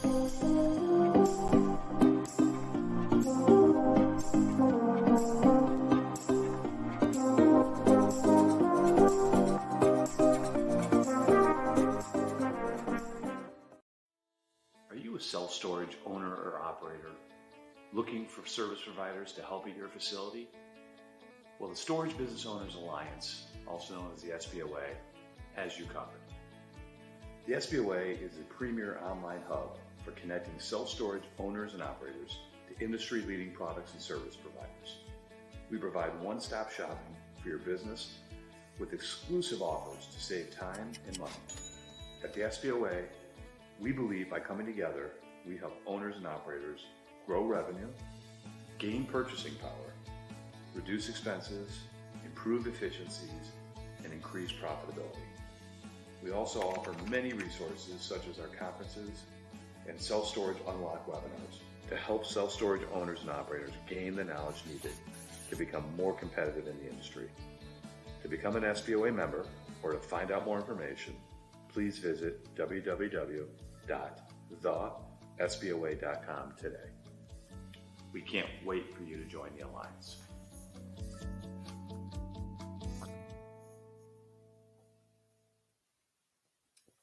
Are you a self-storage owner or operator looking for service providers to help at your facility? Well, the Storage Business Owners Alliance, also known as the SBOA, has you covered. The SBOA is the premier online hub for connecting self-storage owners and operators to industry-leading products and service providers. We provide one-stop shopping for your business with exclusive offers to save time and money. At the SBOA, we believe by coming together, we help owners and operators grow revenue, gain purchasing power, reduce expenses, improve efficiencies, and increase profitability. We also offer many resources such as our conferences and Self-Storage Unlock webinars to help self-storage owners and operators gain the knowledge needed to become more competitive in the industry. To become an SBOA member or to find out more information, please visit www.thesboa.com today. We can't wait for you to join the Alliance.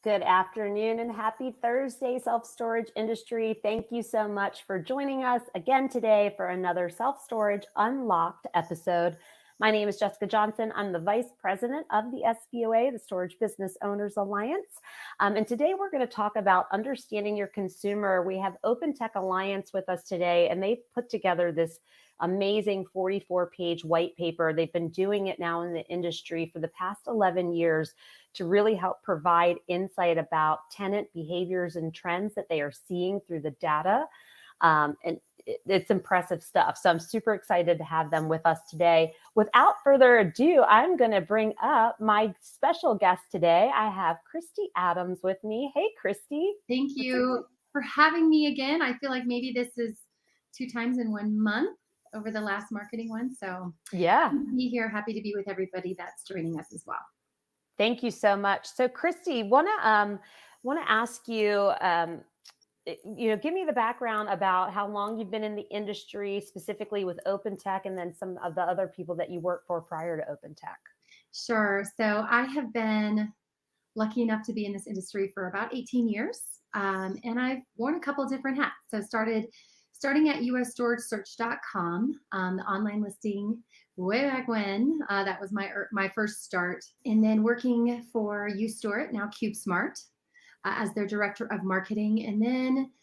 Good afternoon and happy Thursday, self-storage industry. Thank you so much for joining us again today for another Self-Storage Unlocked episode. My name is Jessica Johnson. I'm the Vice President of the SBOA, the Storage Business Owners Alliance. And today we're going to talk about understanding your consumer. We have OpenTech Alliance with us today, and they've put together this amazing 44-page white paper. They've been doing it now in the industry for the past 11 years to really help provide insight about tenant behaviors and trends that they are seeing through the data. And it's impressive stuff. So I'm super excited to have them with us today. Without further ado, I'm going to bring up my special guest today. I have Kristi Adams with me. Hey, Kristi. Thank you for having me again. I feel like maybe this is 2 times in 1 month over the last marketing one. So yeah, be here. Happy to be with everybody that's joining us as well. Thank you so much. So Kristi, want to ask you, give me the background about how long you've been in the industry, specifically with OpenTech, and then some of the other people that you worked for prior to OpenTech. Sure. So I have been lucky enough to be in this industry for about 18 years, and I've worn a couple of different hats. So starting at usstoragesearch.com, the online listing way back when. That was my first start. And then working for UStore, now CubeSmart, as their director of marketing. And then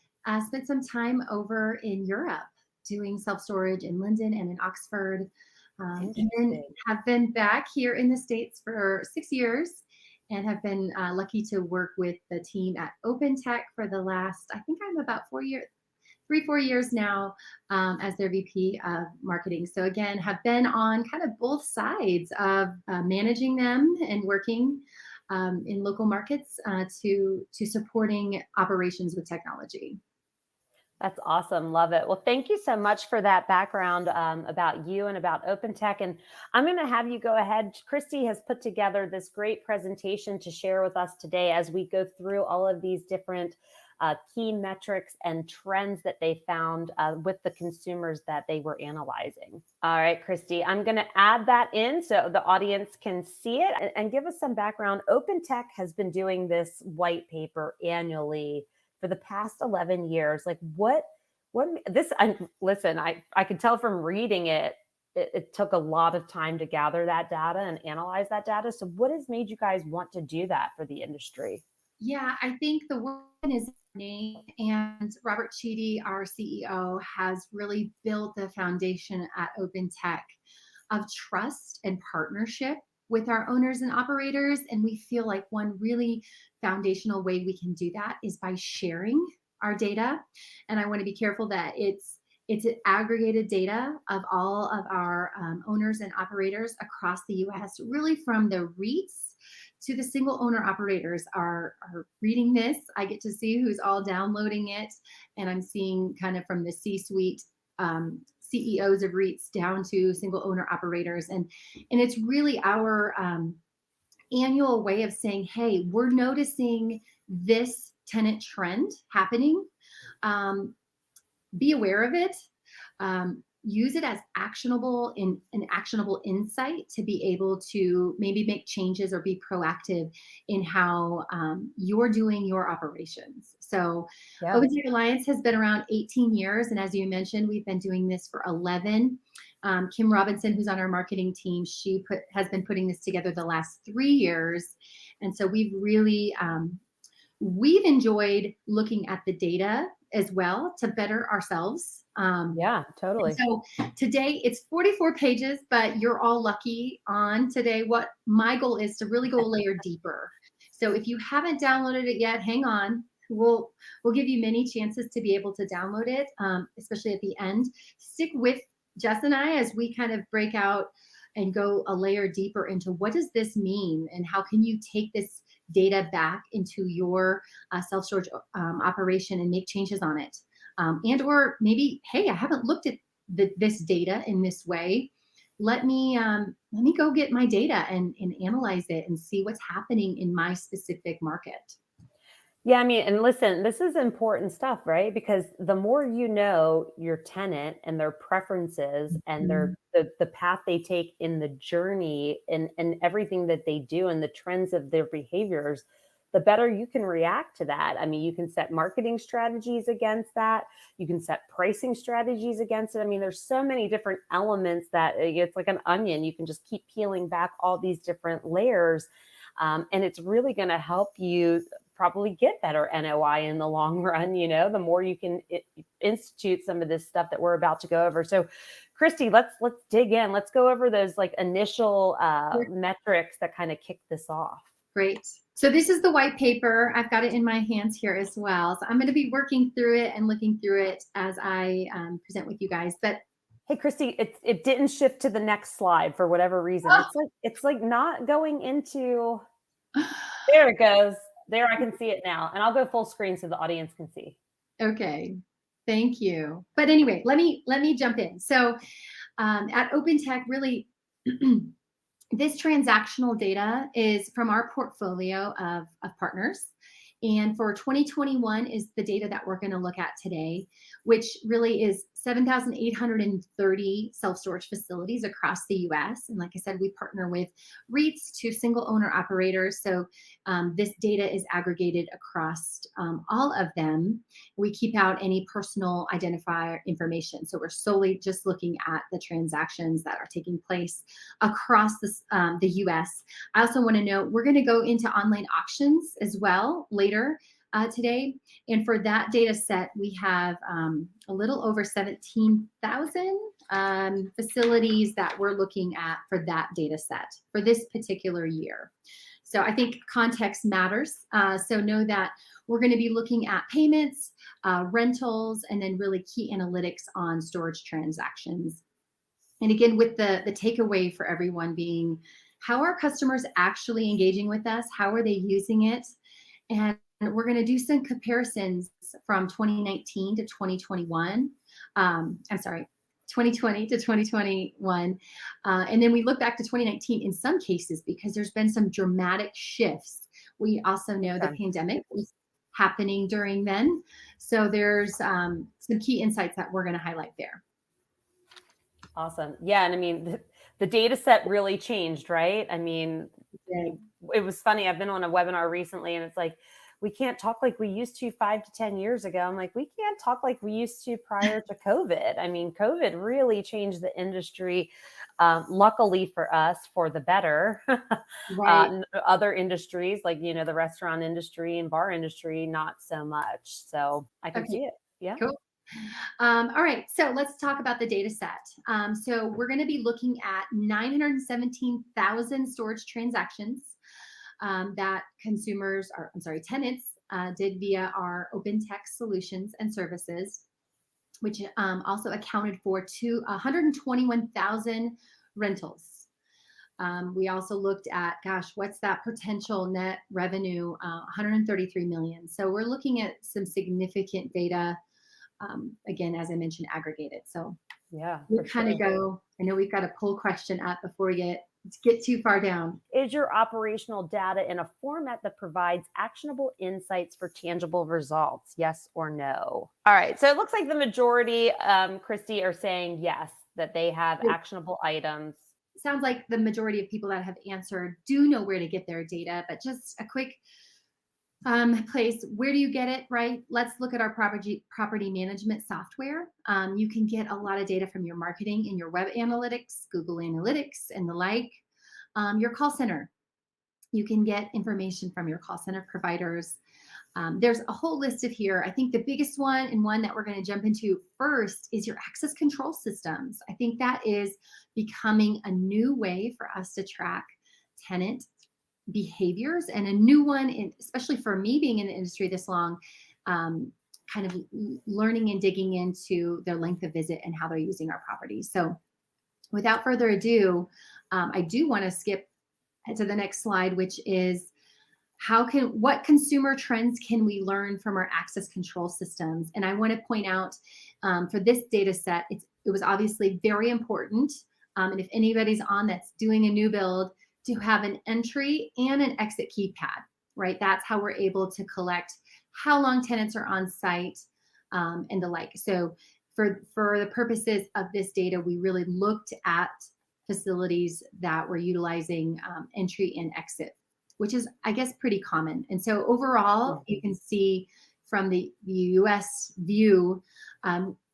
spent some time over in Europe doing self-storage in London and in Oxford. And then have been back here in the States for 6 years and have been lucky to work with the team at OpenTech for the last, I think I'm about 4 years now as their VP of marketing. So again, have been on kind of both sides of managing them and working in local markets to supporting operations with technology. That's awesome. Love it. Well, thank you so much for that background about you and about OpenTech. And I'm going to have you go ahead. Kristi has put together this great presentation to share with us today as we go through all of these different key metrics and trends that they found with the consumers that they were analyzing. All right, Kristi, I'm going to add that in so the audience can see it and give us some background. OpenTech has been doing this white paper annually for the past 11 years. Like listen, I could tell from reading it, it took a lot of time to gather that data and analyze that data. So what has made you guys want to do that for the industry? Yeah, I think the one is name, and Robert Cheedy, our CEO, has really built the foundation at OpenTech of trust and partnership with our owners and operators. And we feel like one really foundational way we can do that is by sharing our data. And I want to be careful that it's aggregated data of all of our owners and operators across the US, really from the REITs to the single owner operators are reading this. I get to see who's all downloading it, and I'm seeing kind of from the C-suite CEOs of REITs down to single owner operators, and it's really our annual way of saying, hey, we're noticing this tenant trend happening be aware of it. Use it as actionable in an actionable insight to be able to maybe make changes or be proactive in how you're doing your operations. So Yeah. OpenTech Alliance has been around 18 years. And as you mentioned, we've been doing this for 11. Kim Robinson, who's on our marketing team, has been putting this together the last 3 years. And so we've enjoyed looking at the data as well to better ourselves. Yeah, totally. So today it's 44 pages, but you're all lucky on today. What my goal is to really go a layer deeper. So if you haven't downloaded it yet, hang on. We'll give you many chances to be able to download it, especially at the end. Stick with Jess and I as we kind of break out and go a layer deeper into what does this mean and how can you take this data back into your self-storage operation and make changes on it. And or maybe, hey, I haven't looked at this data in this way. Let me go get my data and analyze it and see what's happening in my specific market. Yeah, I mean, and listen, this is important stuff, right? Because the more you know your tenant and their preferences and the path they take in the journey and everything that they do and the trends of their behaviors, the better you can react to that. I mean, you can set marketing strategies against that. You can set pricing strategies against it. I mean, there's so many different elements that it's like an onion. You can just keep peeling back all these different layers. And it's really going to help you probably get better NOI in the long run, the more you can institute some of this stuff that we're about to go over. So Kristi, let's dig in. Let's go over those like initial metrics that kind of kick this off. Great. So this is the white paper. I've got it in my hands here as well. So I'm going to be working through it and looking through it as I present with you guys. But hey, Kristi, it didn't shift to the next slide for whatever reason. It's like not going into. There it goes. There, I can see it now. And I'll go full screen so the audience can see. Okay. Thank you. But anyway, let me jump in. So at OpenTech, really, this transactional data is from our portfolio of partners. And for 2021 is the data that we're going to look at today, which really is 7,830 self-storage facilities across the US. And like I said, we partner with REITs to single owner operators. So this data is aggregated across all of them. We keep out any personal identifier information. So we're solely just looking at the transactions that are taking place across the US. I also want to note, we're going to go into online auctions as well later today. And for that data set, we have a little over 17,000 facilities that we're looking at for that data set for this particular year. So I think context matters. So know that we're going to be looking at payments, rentals, and then really key analytics on storage transactions. And again, with the takeaway for everyone being, how are customers actually engaging with us? How are they using it? And we're going to do some comparisons from 2019 to 2021. 2020 to 2021. And then we look back to 2019 in some cases because there's been some dramatic shifts. We also know the pandemic was happening during then. So there's some key insights that we're going to highlight there. Awesome. Yeah. And I mean, the data set really changed, right? I mean, it was funny. I've been on a webinar recently and it's like, we can't talk like we used to 5 to 10 years ago. I'm like, we can't talk like we used to prior to COVID. I mean, COVID really changed the industry, luckily for us, for the better. Right. Other industries like, the restaurant industry and bar industry, not so much. So I can see it. Yeah. Cool. All right, so let's talk about the data set. So we're going to be looking at 917,000 storage transactions that tenants did via our OpenTech solutions and services, which also accounted for 121,000 rentals. We also looked at, what's that potential net revenue? 133 million. So we're looking at some significant data. Again, as I mentioned, aggregated. So yeah, we kind of go, I know we've got a poll question up before we get get too far down. Is your operational data in a format that provides actionable insights for tangible results? Yes or no? All right. So it looks like the majority, Kristi, are saying yes, that they have actionable items. Sounds like the majority of people that have answered do know where to get their data, but just a quick place, where do you get it, right? Let's look at our property management software. You can get a lot of data from your marketing and your web analytics, Google Analytics, and the like. Your call center, you can get information from your call center providers. There's a whole list of here. I think the biggest one, and one that we're going to jump into first, is your access control systems. I think that is becoming a new way for us to track tenant behaviors, and a new one, especially for me being in the industry this long, kind of learning and digging into their length of visit and how they're using our properties. So without further ado, I do want to skip to the next slide, which is what consumer trends can we learn from our access control systems? And I want to point out for this data set, it was obviously very important. And if anybody's on that's doing a new build, to have an entry and an exit keypad, right? That's how we're able to collect how long tenants are on site and the like. So for the purposes of this data, we really looked at facilities that were utilizing entry and exit, which is, I guess, pretty common. And so overall, you can see from the US view,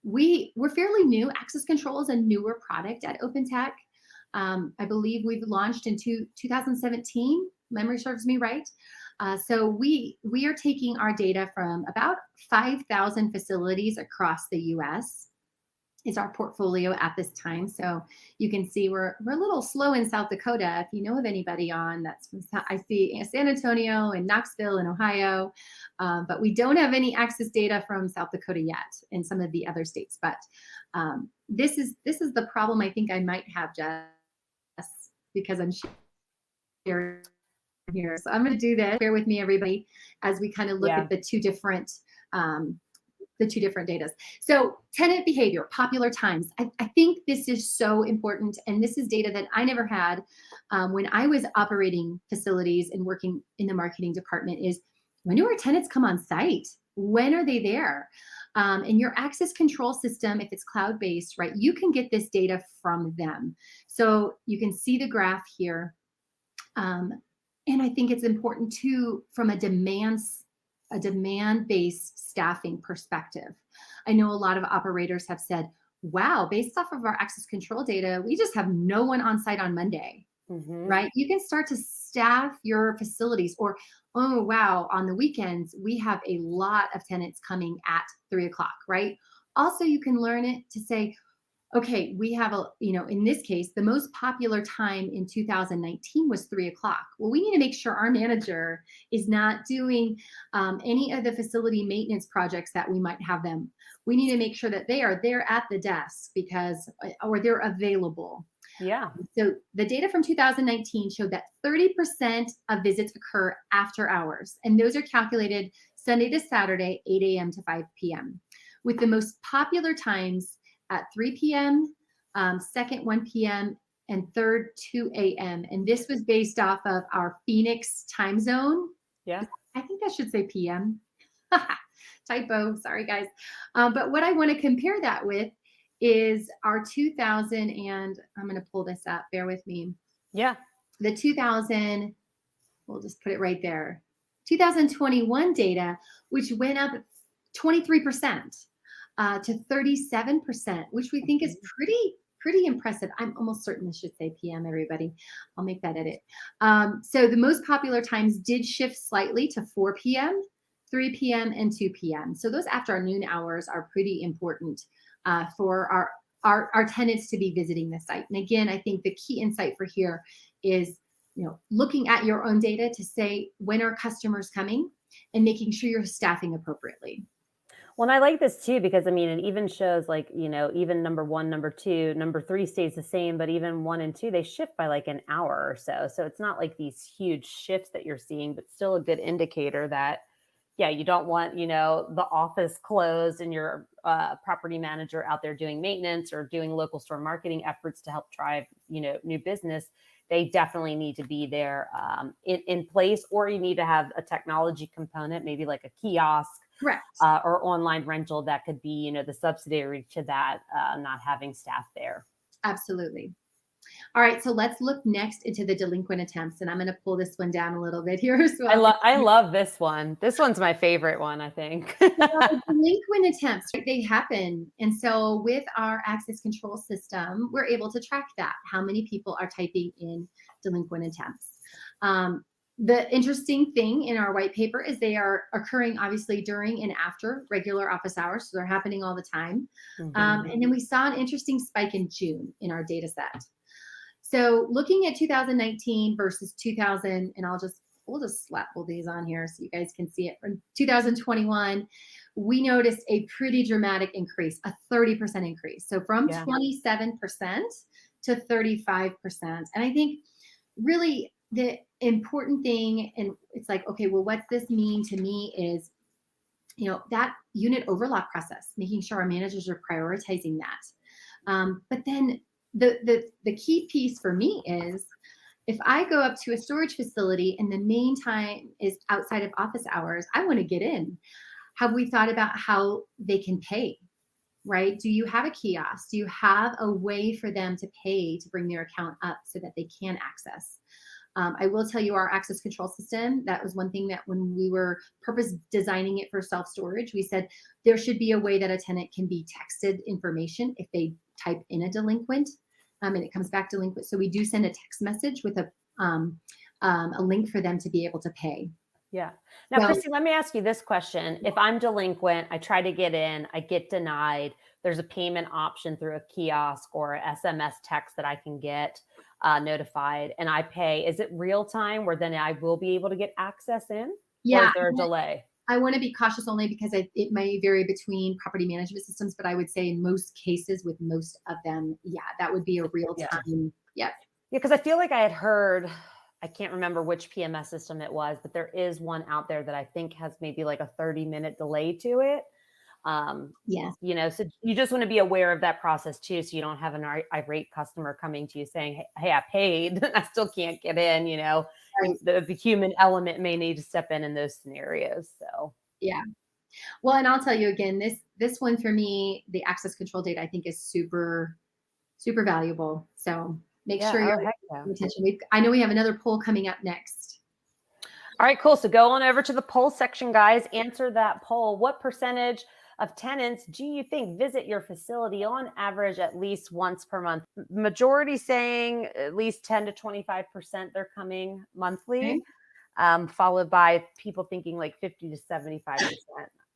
we're fairly new. Access control is a newer product at OpenTech. I believe we've launched in 2017, memory serves me right. So we are taking our data from about 5,000 facilities across the US. Is our portfolio at this time. So you can see we're a little slow in South Dakota. If you know of anybody on, I see San Antonio and Knoxville in Ohio, but we don't have any access data from South Dakota yet in some of the other states. But this is the problem I think I might have, Jess, because I'm sharing here. So I'm going to do this. Bear with me, everybody, as we kind of look at the two different data. So tenant behavior, popular times. I think this is so important. And this is data that I never had when I was operating facilities and working in the marketing department, is when do our tenants come on site? When are they there? And your access control system, if it's cloud-based, right, you can get this data from them. So you can see the graph here. And I think it's important too, from a demand-based staffing perspective. I know a lot of operators have said, wow, based off of our access control data, we just have no one on site on Monday, right? You can start to staff your facilities, or, oh, wow, on the weekends, we have a lot of tenants coming at 3 o'clock, right? Also, you can learn it to say, okay, we have in this case, the most popular time in 2019 was 3 o'clock. Well, we need to make sure our manager is not doing any of the facility maintenance projects that we might have them. We need to make sure that they are there at the desk or they're available. Yeah. So the data from 2019 showed that 30% of visits occur after hours, and those are calculated Sunday to Saturday, 8 a.m. to 5 p.m. with the most popular times at 3 p.m., second 1 p.m., and third 2 a.m. And this was based off of our Phoenix time zone. Yeah. I think I should say p.m. Typo, sorry guys. But what I want to compare that with is our 2000, and I'm going to pull this up, bear with me. Yeah. The 2000, we'll just put it right there. 2021 data, which went up 23%. To 37%, which we think is pretty impressive. I'm almost certain this should say PM, everybody. I'll make that edit. So the most popular times did shift slightly to 4 p.m., 3 p.m., and 2 p.m. So those afternoon hours are pretty important for our tenants to be visiting the site. And again, I think the key insight for here is, looking at your own data to say, when are customers coming, and making sure you're staffing appropriately. Well, and I like this too, because it even shows even number 1, number 2, number 3 stays the same, but even 1 and 2, they shift by like an hour or so. So it's not like these huge shifts that you're seeing, but still a good indicator that, you don't want, the office closed and your property manager out there doing maintenance or doing local store marketing efforts to help drive, new business. they definitely need to be there in place, or you need to have a technology component, maybe like a kiosk. Correct. Or online rental that could be, the subsidiary to that, not having staff there. Absolutely. All right, so let's look next into the delinquent attempts, and I'm going to pull this one down a little bit here as well. I love this one. This one's my favorite one, I think. Delinquent attempts, right, they happen. And so with our access control system, we're able to track that, how many people are typing in delinquent attempts. The interesting thing in our white paper is they are occurring obviously during and after regular office hours. So they're happening all the time. And then we saw an interesting spike in June in our data set. So looking at 2019 versus 2000, and we'll just slap all these on here so you guys can see it. From 2021, we noticed a pretty dramatic increase, a 30% increase. So from 27% to 35%. And I think really the important thing, and it's like, okay, well, what's this mean to me is, that unit overlock process, making sure our managers are prioritizing that. But then the key piece for me is, if I go up to a storage facility and the main time is outside of office hours, I want to get in. Have we thought about how they can pay, right? Do you have a kiosk? Do you have a way for them to pay to bring their account up so that they can access? I will tell you, our access control system, that was one thing that when we were purpose designing it for self-storage, we said there should be a way that a tenant can be texted information if they type in a delinquent, and it comes back delinquent. So we do send a text message with a link for them to be able to pay. Yeah. Now, Kristi, let me ask you this question. If I'm delinquent, I try to get in, I get denied, there's a payment option through a kiosk or SMS text that I can get notified, and I pay. Is it real time where then I will be able to get access in? Yeah. Or is there a delay? I want to be cautious only because it may vary between property management systems, but I would say in most cases with most of them, that would be a real time. Yeah. Because I feel like I had heard, I can't remember which PMS system it was, but there is one out there that I think has maybe like a 30-minute delay to it. Yes. So you just want to be aware of that process too. So you don't have an irate customer coming to you saying, hey, I paid, I still can't get in, Right. The human element may need to step in those scenarios. So, yeah. Well, and I'll tell you again, this one for me, the access control data, I think is super, super valuable. So make sure you're paying attention. I know we have another poll coming up next. All right, cool. So go on over to the poll section, guys. Answer that poll. What percentage of tenants do you think visit your facility on average at least once per month? Majority saying at least 10 to 25% they're coming monthly, followed by people thinking like 50 to 75%.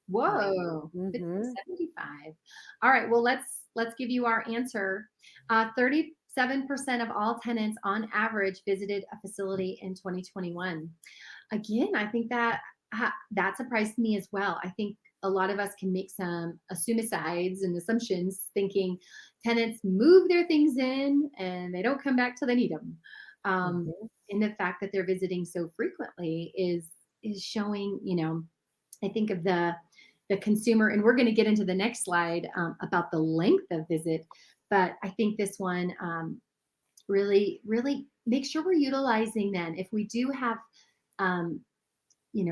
Whoa, 50 to 75. All right, well, let's give you our answer. 37% of all tenants on average visited a facility in 2021. Again, I think that surprised me as well. I think a lot of us can make some assumptions and assumptions thinking tenants move their things in and they don't come back till they need them. And the fact that they're visiting so frequently is showing, I think of the consumer, and we're going to get into the next slide about the length of visit. But I think this one really, really make sure we're utilizing then. If we do have,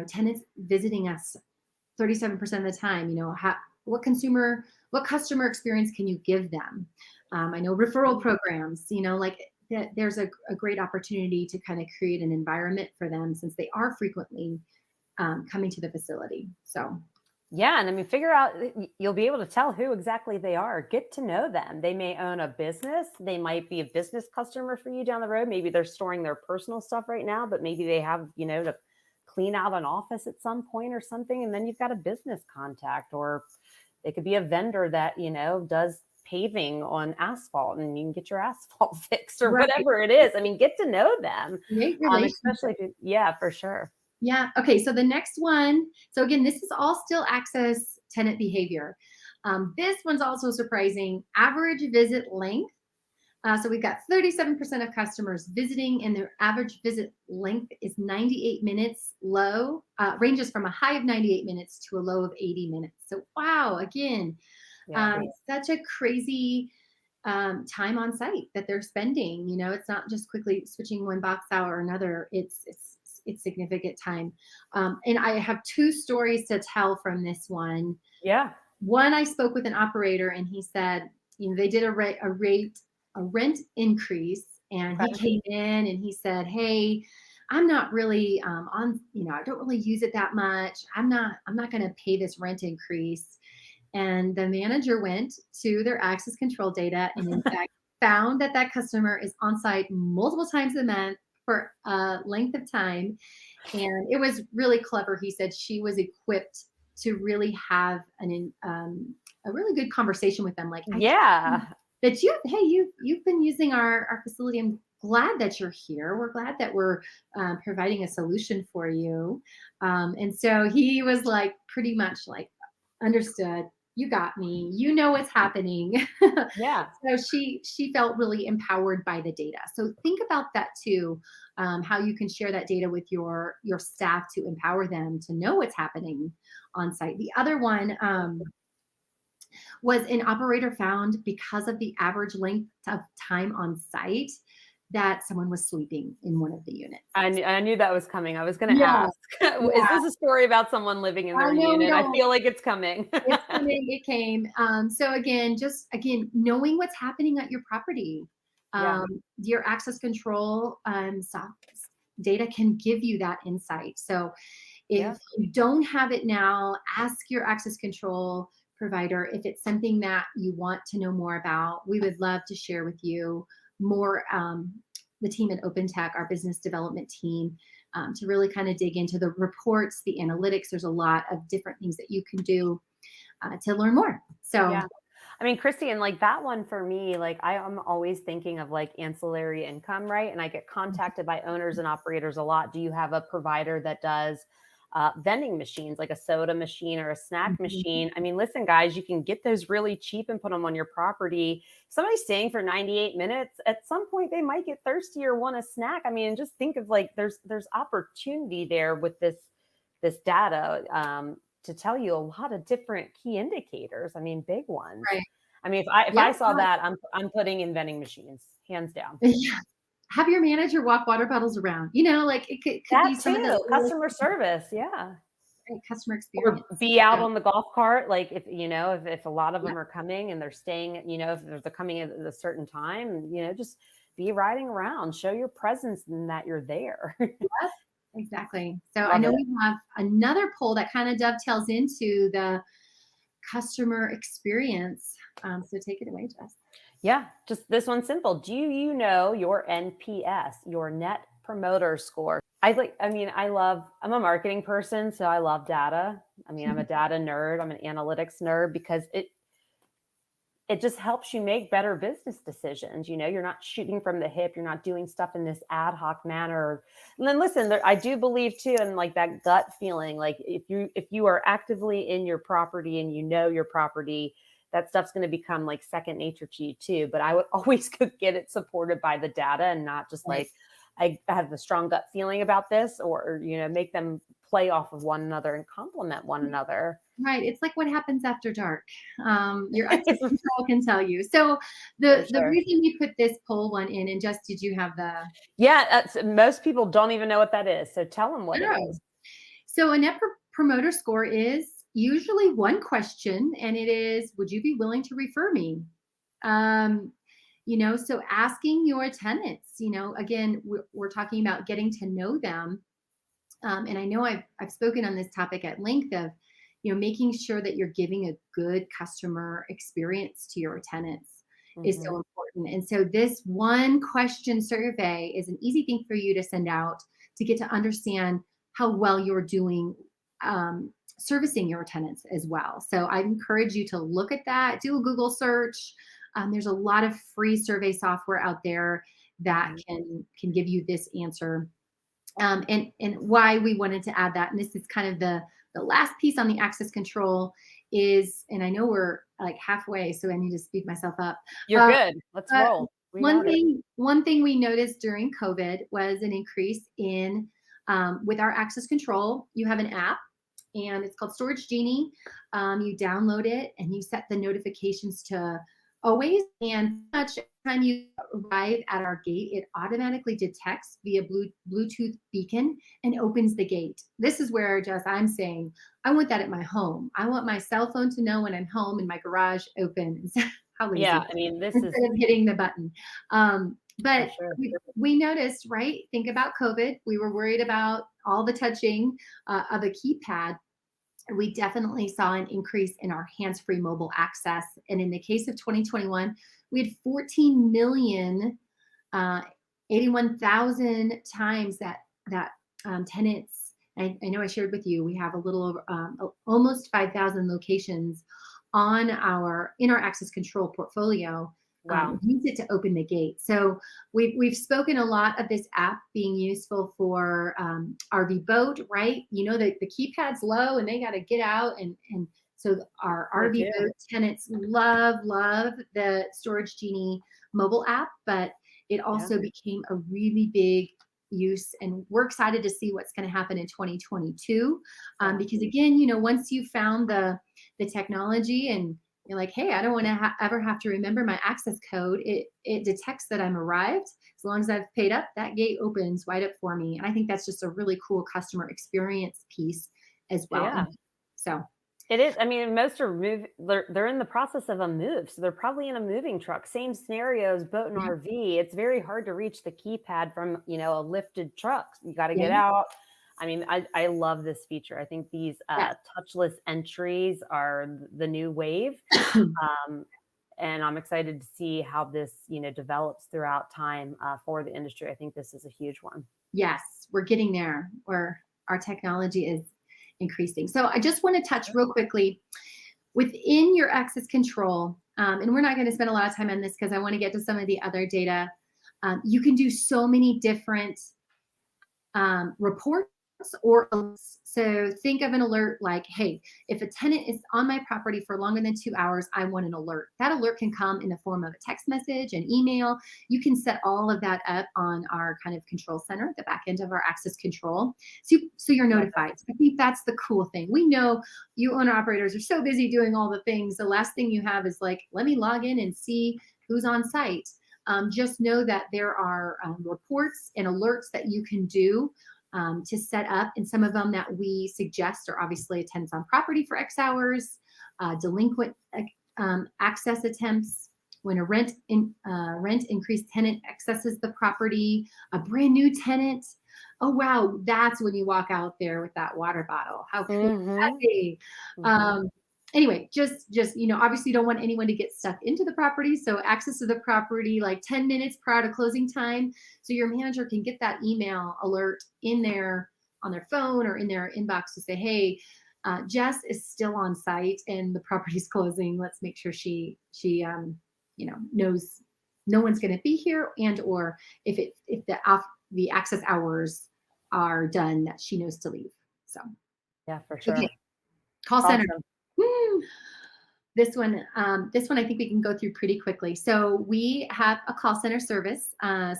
tenants visiting us 37% of the time, what customer experience can you give them? I know referral programs, there's a great opportunity to kind of create an environment for them since they are frequently coming to the facility. So. Yeah. And figure out, you'll be able to tell who exactly they are. Get to know them. They may own a business. They might be a business customer for you down the road. Maybe they're storing their personal stuff right now, but maybe they have, to clean out an office at some point or something. And then you've got a business contact, or they could be a vendor that, does paving on asphalt and you can get your asphalt fixed or whatever it is. Get to know them. Especially if for sure. Yeah. Okay. So the next one. So again, this is all still access tenant behavior. This one's also surprising. Average visit length. So we've got 37% of customers visiting, and their average visit length is 98 minutes. Low ranges from a high of 98 minutes to a low of 80 minutes. So wow, again, such a crazy time on site that they're spending. It's not just quickly switching one box out or another. It's significant time. And I have two stories to tell from this one. Yeah. One, I spoke with an operator, and he said, they did a rent increase, and he came in and he said, "Hey, I'm not really on, I don't really use it that much. I'm not going to pay this rent increase." And the manager went to their access control data and in fact found that customer is on site multiple times a month for a length of time. And it was really clever. He said she was equipped to really have a really good conversation with them. Like, yeah, that you've been using our facility. I'm glad that you're here. We're glad that we're providing a solution for you. And so he was like, pretty much like, understood. You got me. You know what's happening. yeah. So she felt really empowered by the data. So think about that too, how you can share that data with your staff to empower them to know what's happening on site. The other one was an operator found, because of the average length of time on site, that someone was sleeping in one of the units. I knew that was coming. I was going to ask, is this a story about someone living in their unit? I feel like it's coming. It's coming. It came. So again, knowing what's happening at your property, your access control data can give you that insight. So if you don't have it now, ask your access control provider if it's something that you want to know more about. We would love to share with you more. The team at OpenTech, our business development team, to really kind of dig into the reports, the analytics. There's a lot of different things that you can do to learn more. So, I mean, Kristi, and like that one for me, like I'm always thinking of like ancillary income, right? And I get contacted by owners and operators a lot. Do you have a provider that does vending machines, like a soda machine or a snack machine? I mean, listen, guys, you can get those really cheap and put them on your property. Somebody's staying for 98 minutes. At some point, they might get thirsty or want a snack. I mean, just think of like there's opportunity there with this data to tell you a lot of different key indicators. I mean, big ones. Right. I mean, if I saw that, I'm putting in vending machines, hands down. Have your manager walk water bottles around. Like it could be some of the customer service. Yeah. Right, customer experience. Or be out on the golf cart. Like if a lot of them are coming and they're staying, if they're coming at a certain time, just be riding around, show your presence and that you're there. Yes, exactly. So I know we have another poll that kind of dovetails into the customer experience. So take it away, Jess. Yeah, just this one's simple. Do you know your NPS, your Net Promoter Score? I'm a marketing person, so I love data. I mean, I'm a data nerd. I'm an analytics nerd because it just helps you make better business decisions. You're not shooting from the hip. You're not doing stuff in this ad hoc manner. And then listen, I do believe too, in like that gut feeling, like if you are actively in your property and your property, that stuff's going to become like second nature to you too. But I would always get it supported by the data and not just like, I have a strong gut feeling about this, or, make them play off of one another and complement one another. Right. It's like what happens after dark. Your access control can tell you. So the reason we put this poll one in, and Jess, did you have the? Yeah. Most people don't even know what that is. So tell them what it is. So a Net Promoter Score is usually one question, and it is, would you be willing to refer me? So asking your tenants, again, we're talking about getting to know them. And I know I've spoken on this topic at length of, making sure that you're giving a good customer experience to your tenants is so important. And so this one question survey is an easy thing for you to send out to get to understand how well you're doing servicing your tenants as well. So I encourage you to look at that, do a Google search. There's a lot of free survey software out there that can give you this answer. And why we wanted to add that, and this is kind of the last piece on the access control is, and I know we're like halfway, so I need to speed myself up. You're good. Let's roll. One thing we noticed during COVID was an increase in with our access control. You have an app, and it's called Storage Genie. You download it and you set the notifications to always. And much time you arrive at our gate, it automatically detects via Bluetooth beacon and opens the gate. This is where, Jess, I'm saying, I want that at my home. I want my cell phone to know when I'm home and my garage open. How lazy. Yeah, I mean, this Instead is of hitting the button. But sure. we noticed, right? Think about COVID. We were worried about all the touching of a keypad. We definitely saw an increase in our hands-free mobile access. And in the case of 2021, we had 14 million, 81,000 times that tenants. I know I shared with you, we have a little over almost 5,000 locations in our access control portfolio. Wow. Use it to open the gate. So we've spoken a lot of this app being useful for RV boat, right? You know, the keypad's low and they got to get out. And so our RV boat tenants love the Storage Genie mobile app, but it also became a really big use. And we're excited to see what's going to happen in 2022. Because again, you know, once you found the technology and you're like, hey, I don't want to ever have to remember my access code. It detects that I'm arrived. As long as I've paid up, that gate opens wide up for me. And I think that's just a really cool customer experience piece as well. Yeah. So it is. I mean, most are they're in the process of a move. So they're probably in a moving truck. Same scenarios, boat and RV. It's very hard to reach the keypad from, you know, a lifted truck. You got to get out. I mean, I love this feature. I think these touchless entries are the new wave. And I'm excited to see how this, you know, develops throughout time for the industry. I think this is a huge one. Yes, we're getting there where our technology is increasing. So I just want to touch real quickly within your access control. And we're not going to spend a lot of time on this because I want to get to some of the other data. You can do so many different reports or alerts. So think of an alert like, hey, if a tenant is on my property for longer than 2 hours, I want an alert. That alert can come in the form of a text message, an email. You can set all of that up on our kind of control center, the back end of our access control. So you're notified. I think that's the cool thing. We know you owner operators are so busy doing all the things. The last thing you have is like, let me log in and see who's on site. Just know that there are reports and alerts that you can do to set up, and some of them that we suggest are obviously attendance on property for X hours, delinquent access attempts, when a rent increased tenant accesses the property, a brand new tenant. Oh wow, that's when you walk out there with that water bottle. How cool would that be? Anyway, just you know, obviously you don't want anyone to get stuck into the property. So access to the property like 10 minutes prior to closing time. So your manager can get that email alert in there on their phone or in their inbox to say, hey, Jess is still on site and the property's closing. Let's make sure she you know, knows no one's going to be here, and or if the access hours are done, that she knows to leave. So yeah, for sure. Okay. Call center. This one I think we can go through pretty quickly. So we have a call center service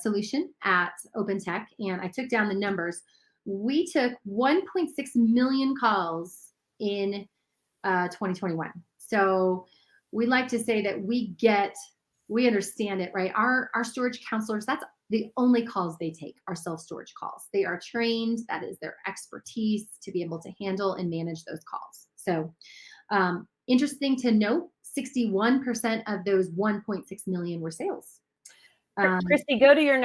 solution at OpenTech, and I took down the numbers. We took 1.6 million calls in 2021. So we like to say that we understand it, right? Our storage counselors, that's the only calls they take are self-storage calls. They are trained, that is their expertise to be able to handle and manage those calls. So interesting to note, 61% of those 1.6 million were sales. Kristi, go to your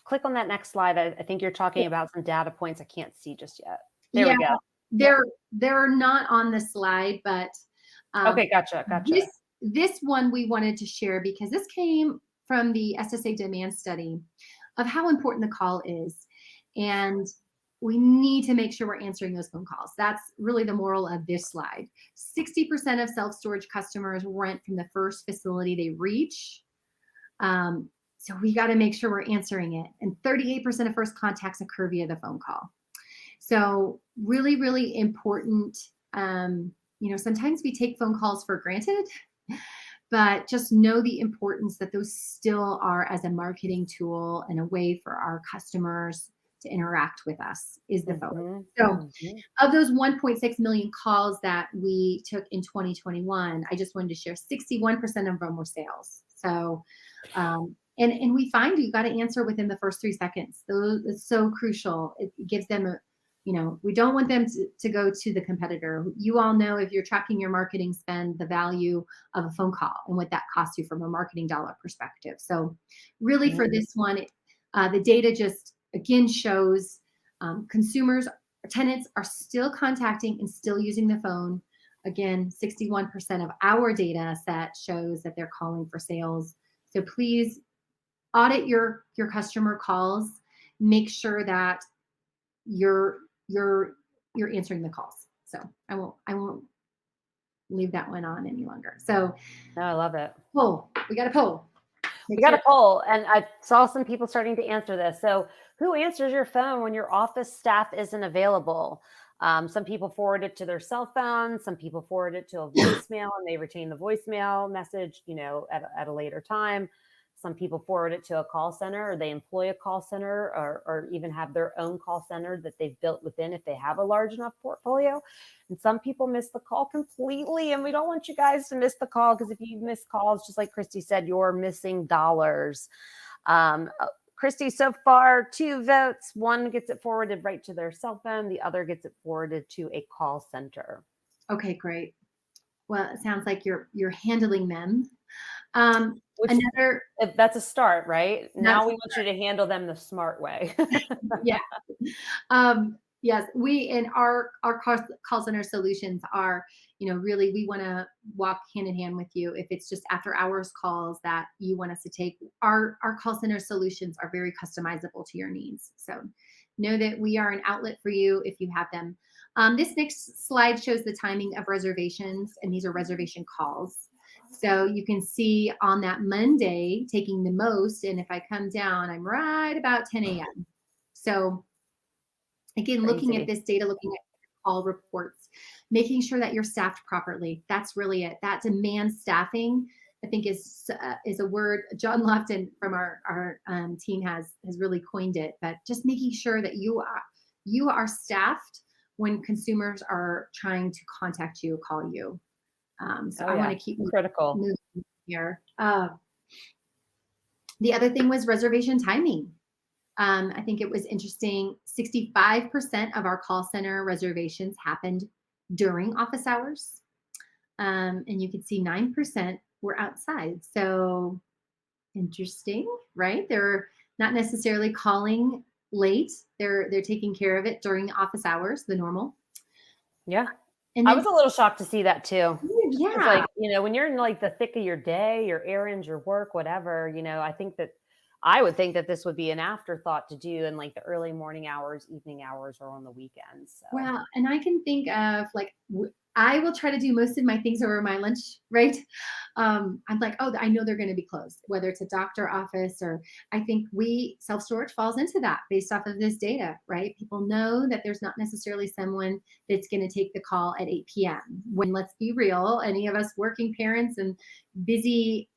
click on that next slide. I think you're talking about some data points I can't see just yet. There we go. They're not on the slide, but okay, gotcha. This one we wanted to share because this came from the SSA demand study of how important the call is. And we need to make sure we're answering those phone calls. That's really the moral of this slide. 60% of self-storage customers rent from the first facility they reach. So we got to make sure we're answering it. And 38% of first contacts occur via the phone call. So really, really important. You know, sometimes we take phone calls for granted, but just know the importance that those still are as a marketing tool and a way for our customers to interact with us is the phone. So Mhm. of those 1.6 million calls that we took in 2021, I just wanted to share 61% of them were sales. So, and we find you got to answer within the first 3 seconds. Those it's so crucial. It gives them a, we don't want them to go to the competitor. You all know, if you're tracking your marketing spend, the value of a phone call and what that costs you from a marketing dollar perspective. So really for this one, the data just again shows consumers, tenants are still contacting and still using the phone. Again, 61% of our data set shows that they're calling for sales. So please audit your customer calls. Make sure that you're answering the calls. So I won't leave that one on any longer. So No, I love it. poll. We got a poll. We got a poll, and I saw some people starting to answer this. So, who answers your phone when your office staff isn't available? Some people forward it to their cell phone. Some people forward it to a voicemail, and they retain the voicemail message, at a later time. Some people forward it to a call center, or they employ a call center, or even have their own call center that they've built within if they have a large enough portfolio. And some people miss the call completely. And we don't want you guys to miss the call, because if you miss calls, just like Kristi said, you're missing dollars. Kristi, so far, 2 votes. One gets it forwarded right to their cell phone. The other gets it forwarded to a call center. Okay, great. Well, it sounds like you're handling them. That's a start, right? Now we want you to handle them the smart way. Yeah. Yes, we in our call center solutions are, really we want to walk hand in hand with you. If it's just after hours calls that you want us to take, our call center solutions are very customizable to your needs. So know that we are an outlet for you if you have them. This next slide shows the timing of reservations, and these are reservation calls. So you can see on that Monday taking the most, and if I come down, I'm right about 10 a.m. So again, looking at this data, looking at call reports, making sure that you're staffed properly. That's really it. That demand staffing, I think, is a word John Lofton from our team has really coined it. But just making sure that you are staffed when consumers are trying to contact you, call you. So I want to keep critical moving here. The other thing was reservation timing. I think it was interesting. 65% of our call center reservations happened during office hours. And you can see 9% were outside. So interesting, right? They're not necessarily calling late. They're taking care of it during office hours, the normal. Yeah. And then, I was a little shocked to see that too. Yeah. It's like, when you're in like the thick of your day, your errands, your work, whatever, I would think that this would be an afterthought to do in like the early morning hours, evening hours, or on the weekends. So. Well, and I can think of I will try to do most of my things over my lunch, right? I'm like, oh, I know they're going to be closed, whether it's a doctor office, or I think self-storage falls into that based off of this data, right? People know that there's not necessarily someone that's going to take the call at 8 p.m. When, let's be real, any of us working parents and busy,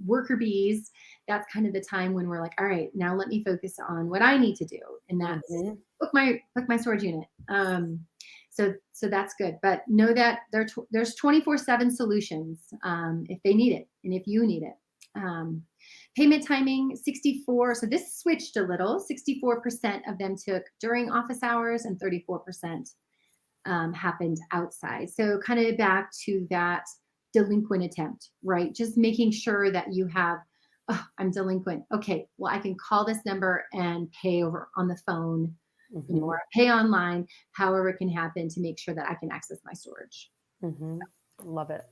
worker bees, that's kind of the time when we're like, all right, now let me focus on what I need to do. And that's book my storage unit. So that's good. But know that there's 24/7 solutions if they need it and if you need it. Payment timing, 64. So this switched a little. 64% of them took during office hours, and 34% happened outside. So kind of back to that delinquent attempt, right? Just making sure that you have, I'm delinquent. Okay, well, I can call this number and pay over on the phone, or pay online, however it can happen, to make sure that I can access my storage. Love it.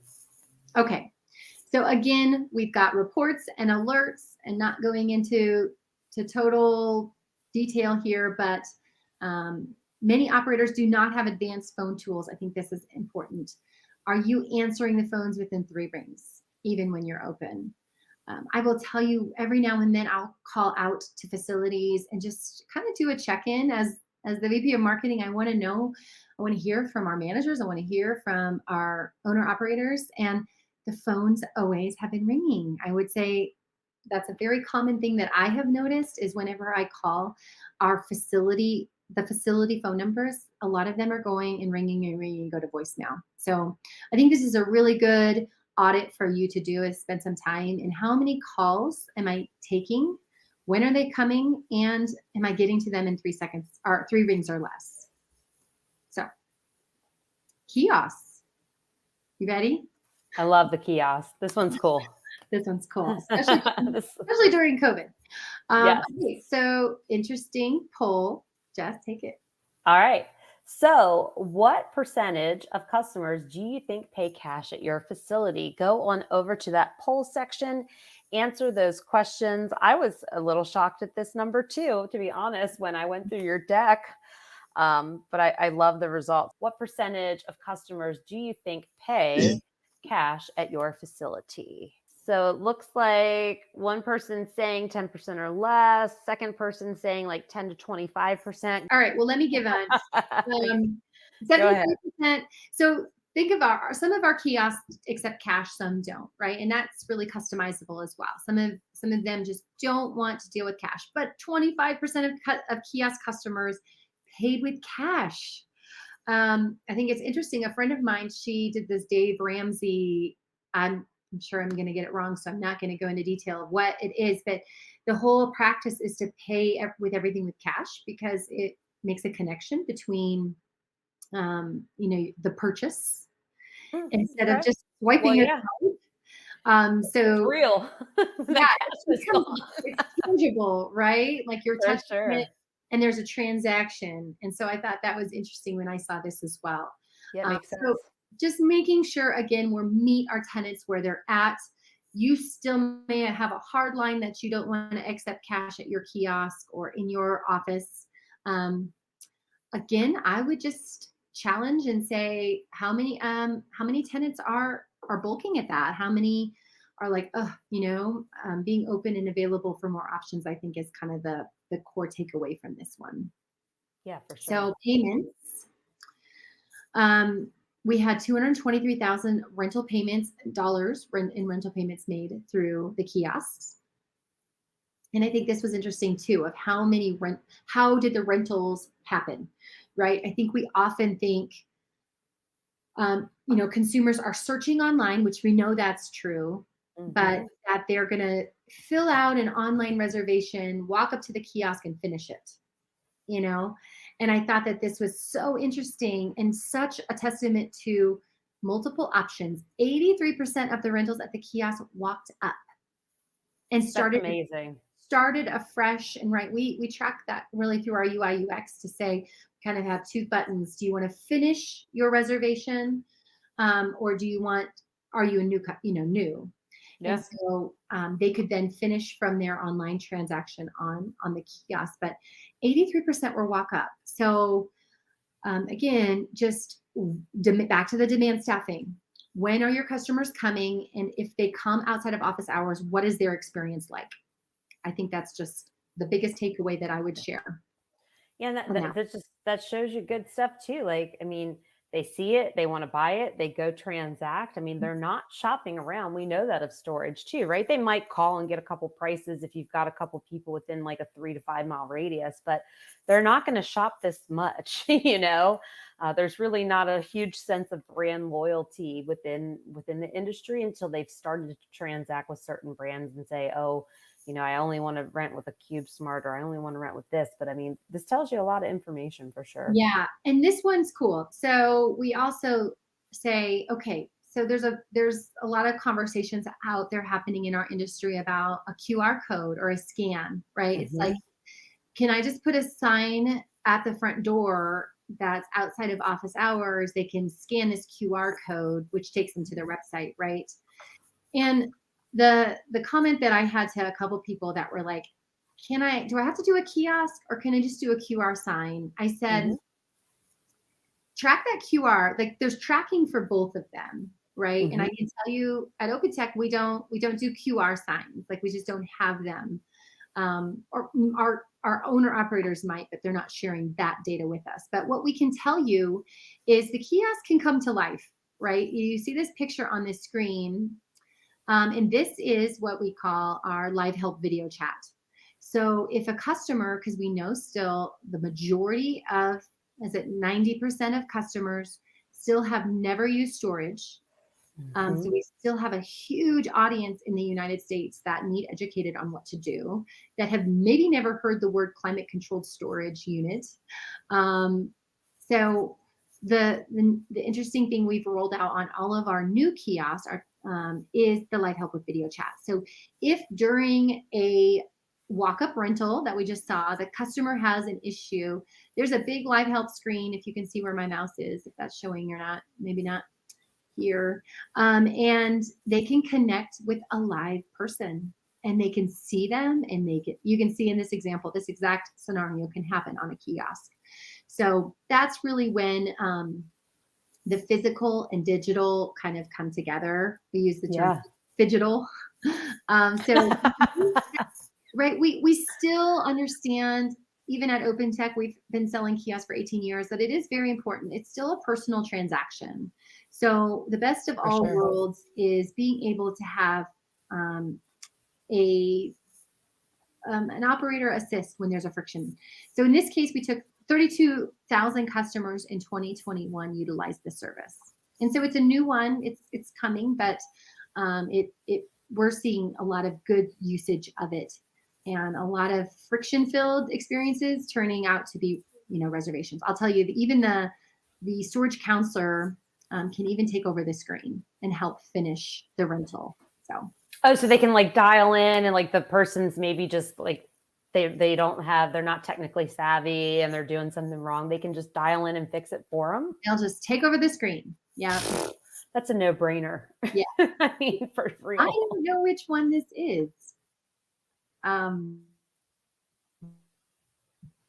Okay, so again, we've got reports and alerts, and not going into total detail here, but many operators do not have advanced phone tools. I think this is important. Are you answering the phones within 3 rings, even when you're open? I will tell you, every now and then I'll call out to facilities and just kind of do a check-in as the VP of marketing. I want to know, I want to hear from our managers. I want to hear from our owner operators, and the phones always have been ringing. I would say That's a very common thing that I have noticed is whenever I call our facility, the facility phone numbers, a lot of them are going and ringing and go to voicemail. So I think this is a really good audit for you to do, is spend some time in how many calls am I taking? When are they coming? And am I getting to them in 3 seconds or 3 rings or less? So kiosks, you ready? I love the kiosk. This one's cool. This one's cool, especially This- especially during COVID. Yes. Okay, so interesting poll. Jess, take it. All right. So, what percentage of customers do you think pay cash at your facility? Go on over to that poll section, answer those questions. I was a little shocked at this number too, to be honest, when I went through your deck. But I love the results. What percentage of customers do you think pay cash at your facility? So it looks like one person saying 10% or less, second person saying like 10 to 25%. All right, well, let me give on. Go ahead. 73%. So think of some of our kiosks accept cash, some don't, right? And that's really customizable as well. Some of them just don't want to deal with cash, but 25% of kiosk customers paid with cash. I think it's interesting. A friend of mine, she did this Dave Ramsey. I'm sure I'm going to get it wrong, so I'm not going to go into detail of what it is, but the whole practice is to pay with everything with cash because it makes a connection between, the purchase instead of just swiping it out. It's So real. The yeah, cash is gone. it's tangible, right? Like you're For touching sure. it and there's a transaction. And so I thought that was interesting when I saw this as well. Yeah, it makes sense. So just making sure, again, we meet our tenants where they're at. You still may have a hard line that you don't want to accept cash at your kiosk or in your office. Again, I would just challenge and say how many tenants are bulking at that? How many are like, being open and available for more options, I think is kind of the core takeaway from this one. Yeah, for sure. So payments. We had 223,000 rental payments, dollars in rental payments made through the kiosks. And I think this was interesting too, of how did the rentals happen, right? I think we often think, consumers are searching online, which we know that's true, but that they're going to fill out an online reservation, walk up to the kiosk and finish it, And I thought that this was so interesting and such a testament to multiple options. 83% of the rentals at the kiosk walked up and started afresh. And right, we track that really through our UI UX to say, kind of have 2 buttons. Do you want to finish your reservation? Or are you a new? Yeah. And so they could then finish from their online transaction on the kiosk, but 83% were walk up. So again, just back to the demand staffing. When are your customers coming? And if they come outside of office hours, what is their experience like? I think that's just the biggest takeaway that I would share. Yeah, that shows you good stuff too. Like, I mean, they see it, they want to buy it, they go transact. I mean, they're not shopping around. We know that of storage too, right? They might call and get a couple prices if you've got a couple people within like a 3 to 5 mile radius, but they're not going to shop this much, There's really not a huge sense of brand loyalty within the industry until they've started to transact with certain brands and say, oh, I only want to rent with a CubeSmart, or I only want to rent with this. But I mean, this tells you a lot of information for sure. Yeah. And this one's cool. So we also say, okay, so there's a lot of conversations out there happening in our industry about a QR code or a scan, right? It's like, can I just put a sign at the front door that's outside of office hours? They can scan this QR code, which takes them to their website, right? And the comment that I had to a couple people that were like, do I have to do a kiosk or can I just do a QR sign? I said, track that QR. Like there's tracking for both of them, right? And I can tell you at OpenTech, we don't do QR signs. Like we just don't have them. Or our owner operators might, but they're not sharing that data with us. But what we can tell you is the kiosk can come to life, right? You see this picture on this screen. And this is what we call our live help video chat. So if a customer, because we know still the majority of, is it 90% of customers still have never used storage. So we still have a huge audience in the United States that need educated on what to do, that have maybe never heard the word climate controlled storage unit. So the interesting thing we've rolled out on all of our new kiosks is the live help with video chat. So if during a walk-up rental that we just saw, the customer has an issue, there's a big live help screen, if you can see where my mouse is, if that's showing or not, maybe not here, and they can connect with a live person, and they can see them, and you can see in this example, this exact scenario can happen on a kiosk. So that's really when the physical and digital kind of come together. We use the term phygital. So right, we still understand, even at OpenTech, we've been selling kiosks for 18 years, that it is very important. It's still a personal transaction. So the best of all worlds is being able to have an operator assist when there's a friction. So in this case, we took 32,000 customers in 2021 utilized the service. And so it's a new one, it's coming, but we're seeing a lot of good usage of it, and a lot of friction-filled experiences turning out to be, reservations. I'll tell you that even the storage counselor can even take over the screen and help finish the rental. So they can like dial in, and like the person's maybe just like they're not technically savvy and they're doing something wrong. They can just dial in and fix it for them. They'll just take over the screen. Yeah. That's a no-brainer. Yeah. I mean, for real. I don't know which one this is.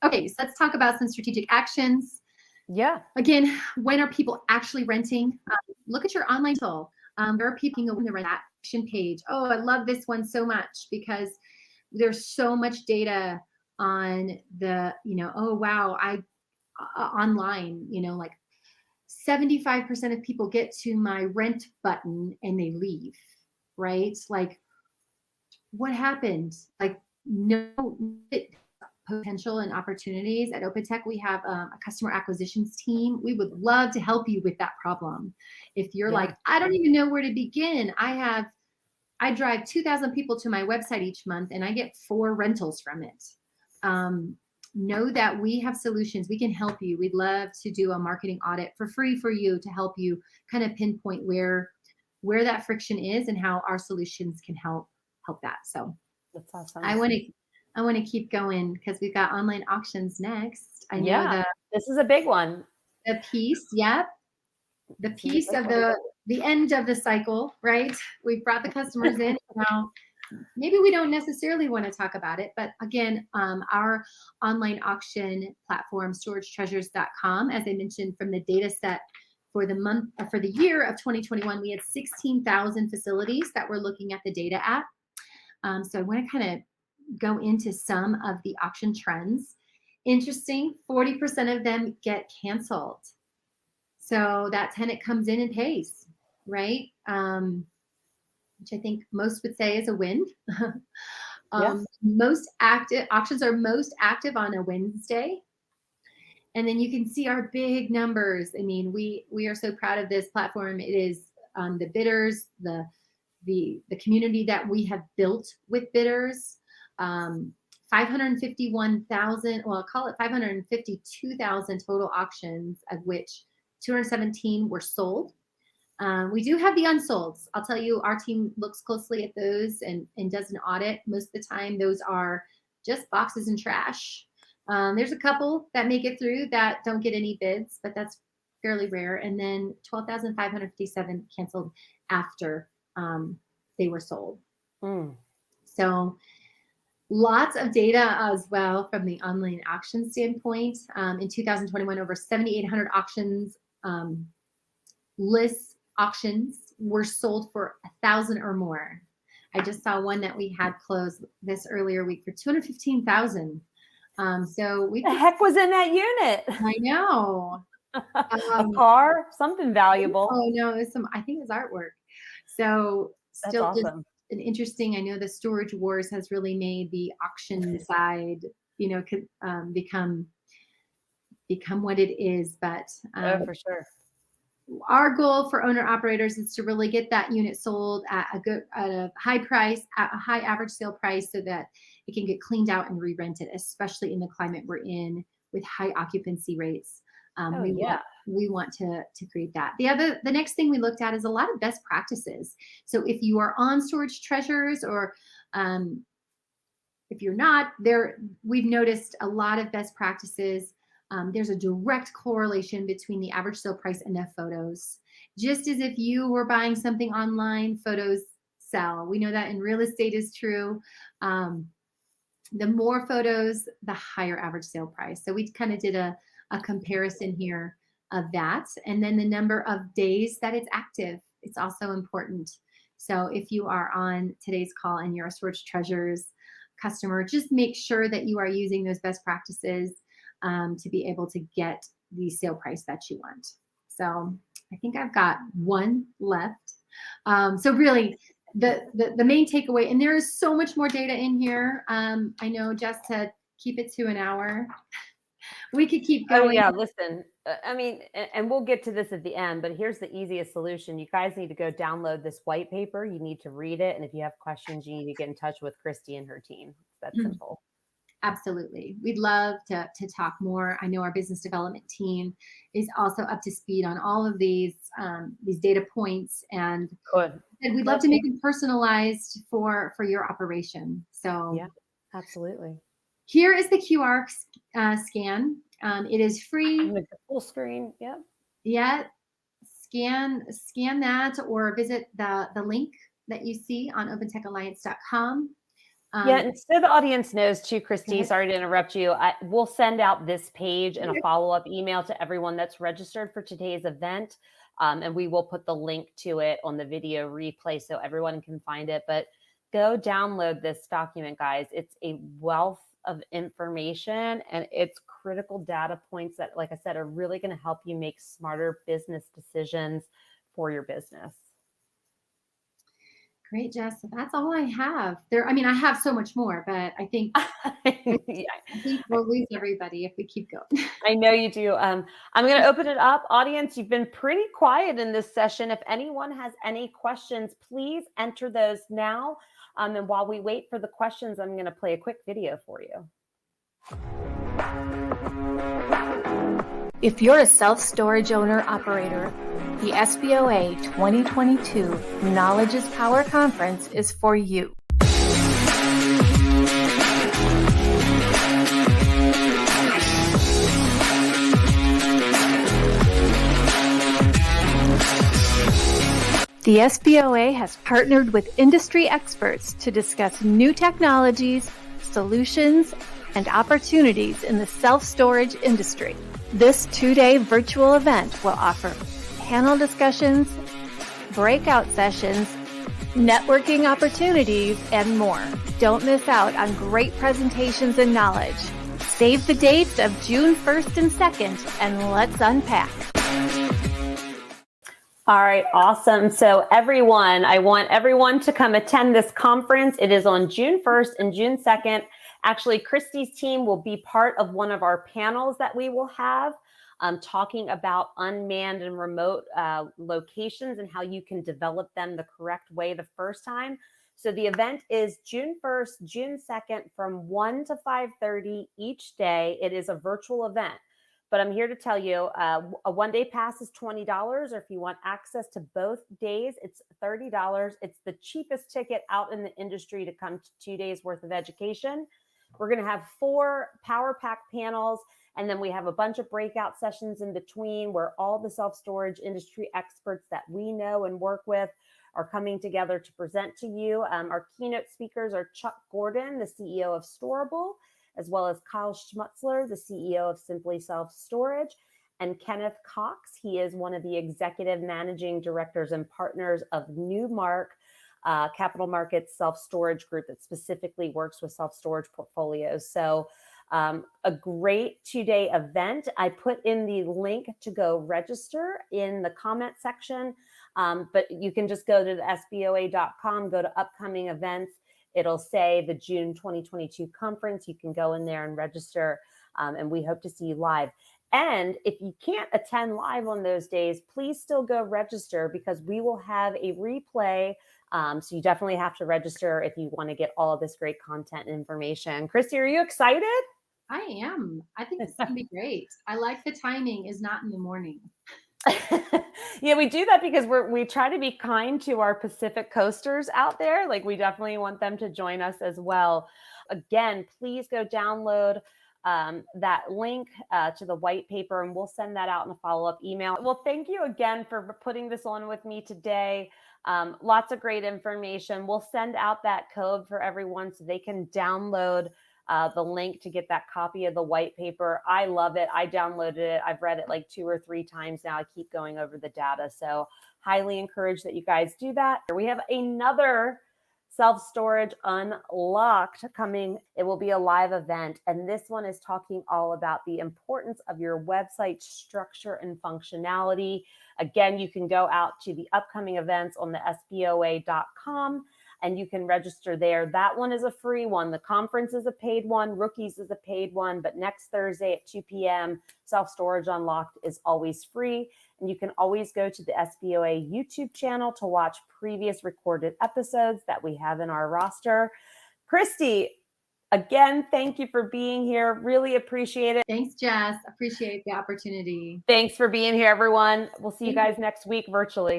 Okay, so let's talk about some strategic actions. Yeah. Again, when are people actually renting? Look at your online tool. There are people on the rent action page. Oh, I love this one so much because there's so much data on the, oh, wow, online, like 75% of people get to my rent button and they leave, right? Like, what happened? Like, no potential and opportunities. At OpenTech, we have a customer acquisitions team. We would love to help you with that problem. If you're like, I don't even know where to begin. I drive 2,000 people to my website each month and I get 4 rentals from it. Know that we have solutions. We can help you. We'd love to do a marketing audit for free for you to help you kind of pinpoint where that friction is and how our solutions can help that. So that's awesome. I want to keep going because we've got online auctions next. I know this is a big one. The piece, the piece of the end of the cycle, right? We've brought the customers in. Now, maybe we don't necessarily want to talk about it, but again, our online auction platform, storagetreasures.com, as I mentioned, from the data set for the year of 2021, we had 16,000 facilities that we're looking at the data at. So I want to kind of go into some of the auction trends. Interesting, 40% of them get canceled. So that tenant comes in and pays, right? Which I think most would say is a win. Most active auctions are most active on a Wednesday. And then you can see our big numbers. I mean, we are so proud of this platform. It is the bidders, the community that we have built with bidders. 551,000, well, I'll call it 552,000 total auctions, of which 217 were sold. We do have the unsolds. I'll tell you, our team looks closely at those and does an audit. Most of the time, those are just boxes and trash. There's a couple that make it through that don't get any bids, but that's fairly rare. And then 12,557 canceled after they were sold. So lots of data as well from the online auction standpoint. In 2021, over 7,800 auctions, lists auctions were sold for 1,000 or more. I just saw one that we had closed this earlier week for 215,000. So the heck was in that unit? I know. A car, something valuable. Oh no, I think it was artwork. So That's still just awesome. an interesting. I know the storage wars has really made the auction side, become what it is. But Oh, for sure. our goal for owner operators is to really get that unit sold at a high price, at a high average sale price, so that it can get cleaned out and re-rented, especially in the climate we're in with high occupancy rates. Oh, yeah. We want to create that. The next thing we looked at is a lot of best practices. So if you are on Storage Treasures, or if you're not there, we've noticed a lot of best practices. There's a direct correlation between the average sale price and the photos. Just as if you were buying something online, photos sell. We know that in real estate is true. The more photos, the higher average sale price. So we kind of did a comparison here of that. And then the number of days that it's active, it's also important. So if you are on today's call and you're a Storage Treasures customer, just make sure that you are using those best practices to be able to get the sale price that you want. So I think I've got one left. So really, the main takeaway, and there is so much more data in here. I know Jess said keep it to an hour. We could keep going. Oh, yeah. Listen, I mean, and we'll get to this at the end, but here's the easiest solution. You guys need to go download this white paper. You need to read it. And if you have questions, you need to get in touch with Kristi and her team. It's that simple. Absolutely. We'd love to talk more. I know our business development team is also up to speed on all of these data points, and we'd love to make them personalized for your operation. So yeah, absolutely. Here is the QR scan. It is free. With the full screen. Yep. Yeah. Scan that, or visit the link that you see on OpenTechAlliance.com. Yeah, and so the audience knows too, Kristi, sorry to interrupt you. We'll send out this page and a follow-up email to everyone that's registered for today's event. And we will put the link to it on the video replay so everyone can find it. But go download this document, guys. It's a wealth of information, and it's critical data points that, like I said, are really going to help you make smarter business decisions for your business. Great, Jess. So that's all I have there. I mean, I have so much more, but I think, I think we'll lose everybody if we keep going. I know you do. I'm going to open it up. Audience, you've been pretty quiet in this session. If anyone has any questions, please enter those now. And while we wait for the questions, I'm going to play a quick video for you. If you're a self-storage owner-operator, the SBOA 2022 Knowledge is Power Conference is for you. The SBOA has partnered with industry experts to discuss new technologies, solutions, and opportunities in the self-storage industry. This 2-day virtual event will offer panel discussions, breakout sessions, networking opportunities, and more. Don't miss out on great presentations and knowledge. Save the dates of June 1st and 2nd, and let's unpack. All right, awesome. So everyone, I want everyone to come attend this conference. It is on June 1st and June 2nd. Actually, Kristi's team will be part of one of our panels that we will have talking about unmanned and remote locations and how you can develop them the correct way the first time. So the event is June 1st, June 2nd from 1 to 5:30 each day. It is a virtual event. But I'm here to tell you, a one-day pass is $20, or if you want access to both days, it's $30. It's the cheapest ticket out in the industry to come to 2 days worth of education. We're going to have 4 power pack panels, and then we have a bunch of breakout sessions in between where all the self-storage industry experts that we know and work with are coming together to present to you. Our keynote speakers are Chuck Gordon, the CEO of Storable, as well as Kyle Schmutzler, the CEO of Simply Self Storage, and Kenneth Cox. He is one of the executive managing directors and partners of Newmark Capital Markets Self-Storage Group that specifically works with self-storage portfolios. So a great 2-day event. I put in the link to go register in the comment section. But you can just go to the SBOA.com, go to upcoming events. It'll say the June 2022 conference. You can go in there and register, and we hope to see you live. And if you can't attend live on those days, please still go register, because we will have a replay. So you definitely have to register if you want to get all of this great content and information. Kristi, are you excited? I am. I think it's going to be great. I like the timing is not in the morning. Yeah, we do that because we try to be kind to our Pacific coasters out there. Like, we definitely want them to join us as well. Again, please go download that link to the white paper, and we'll send that out in a follow-up email. Well, thank you again for putting this on with me today. Lots of great information. We'll send out that code for everyone so they can download the link to get that copy of the white paper. I love it. I downloaded it. I've read it like 2 or 3 times now. I keep going over the data. So highly encourage that you guys do that. We have another Self-Storage Unlocked coming. It will be a live event. And this one is talking all about the importance of your website structure and functionality. Again, you can go out to the upcoming events on the SBOA.com and you can register there. That one is a free one. The conference is a paid one. Rookies is a paid one. But next Thursday at 2 p.m., Self-Storage Unlocked is always free. And you can always go to the SBOA YouTube channel to watch previous recorded episodes that we have in our roster. Kristi, again, thank you for being here. Really appreciate it. Thanks, Jess. Appreciate the opportunity. Thanks for being here, everyone. We'll see you guys next week virtually.